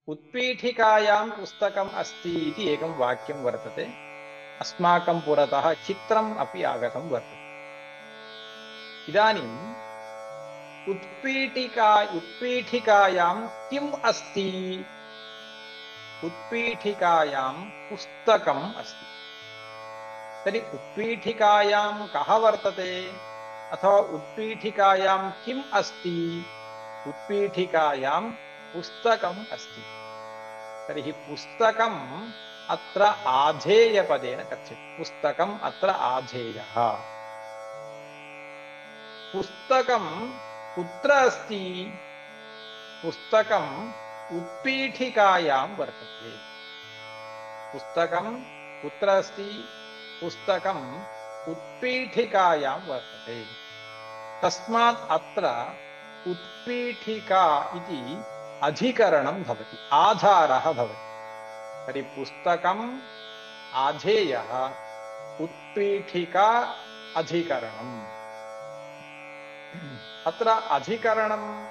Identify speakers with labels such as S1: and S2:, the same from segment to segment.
S1: उत्पीठिकायां पुस्तकम् अस्ति इति एकं वाक्यं वर्तते। अस्माकं पुरतः चित्रम् अपि आगतं वर्तते। इदानीम् उत्पीठिकायां किम् अस्ति? उत्पीठिकायां पुस्तकम् अस्ति। तर्हि उत्पीठिकायां कः वर्तते अथवा उत्पीठिकायां किम् अस्ति? उत्पीठिकायां पुस्तकम् अस्ति। तर्हि पुस्तकम् अत्र आधेयपदेन कथ्यते। पुस्तकम् अत्र आधेयः। पुस्तकं कुत्र अस्ति? पुस्तकम् उत्पीठिकायां वर्तते। पुस्तकं कुत्र अस्ति? पुस्तकम् उत्पीठिकायां वर्तते। तस्मात् अत्र उत्पीठिका इति अधिकरणं भवति, आधारः भवति। तर्हि पुस्तकम् आधेयः, उत्पीठिका अधिकरणम्। अत्र अधिकरणम्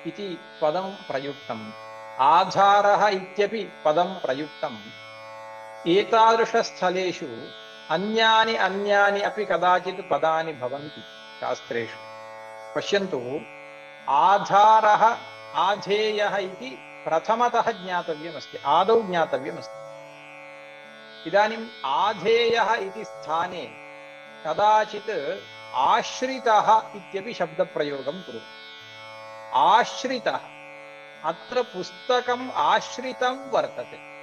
S1: इति पदं प्रयुक्तम्, आधारः इत्यपि पदं प्रयुक्तम्। एतादृशस्थलेषु अन्यानि अपि कदाचित् पदानि भवन्ति शास्त्रेषु। पश्यन्तु, आधारः आधेयः इति प्रथमतः ज्ञातव्यमस्ति, आदौ ज्ञातव्यमस्ति। इदानीम् आधेयः इति स्थाने कदाचित् आश्रितः इत्यपि शब्दप्रयोगं कुर्मः। आश्रितः, अत्र पुस्तकम् आश्रितं वर्तते।